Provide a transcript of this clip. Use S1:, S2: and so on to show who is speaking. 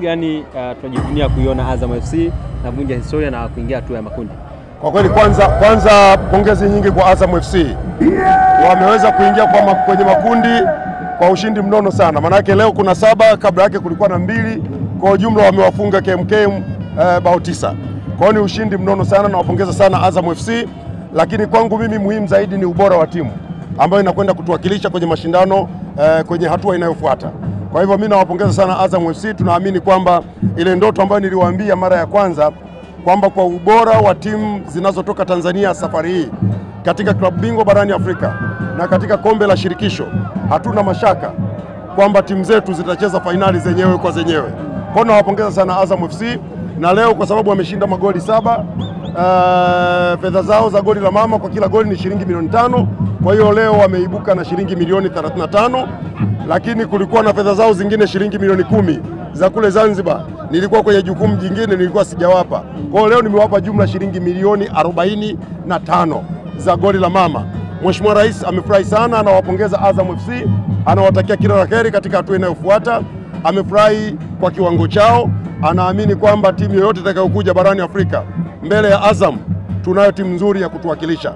S1: Gani tunajivunia kuiona Azam FC na vunja historia na kuingia hatua ya makundi?
S2: Kwa kweli kwanza pongezi nyingi kwa Azam FC. Wameweza kuingia kwenye makundi kwa ushindi mnono sana. Manake leo kuna 7, kabla yake kulikuwa na 2. Kwa ujumla wamewafunga KMKM bao 9. Kwa hiyo ni ushindi mnono sana na wapongeza sana Azam FC. Lakini kwangu mimi muhimu zaidi ni ubora wa timu ambayo inakwenda kutuwakilisha kwenye mashindano kwenye hatua inayofuata. Kwa hivyo mimi nawapongeza sana Azam FC. Tunaamini kwamba ile ndoto ambayo niliwaambia mara ya kwanza kwamba kwa ubora wa timu zinazotoka Tanzania safari hii katika klabu bingwa barani Afrika na katika kombe la shirikisho, hatuna mashaka kwamba timu zetu zitacheza fainali zenyewe kwa zenyewe. Kwa hiyo nawapongeza sana Azam FC, na leo kwa sababu wameshinda magoli 7, fedha zao za goli la mama kwa kila goli ni shilingi milioni 5. Kwa hiyo leo wameibuka na shilingi milioni 35, lakini kulikuwa na fedha zao zingine shilingi milioni 10 za kule Zanzibar. Nilikuwa kwenye jukumu jingine, nilikuwa sijawapa. Kwa hiyo leo nimewapa jumla shilingi milioni 45 za goli la mama. Mheshimiwa Rais amefurahi sana, anawapongeza Azam FC, anawatakia kila la heri katika hatua inayofuata. Amefurahi kwa kiwango chao, anaamini kwamba timu yoyote itakayokuja barani Afrika mbele ya Azam tunayo timu nzuri ya kutuwakilisha.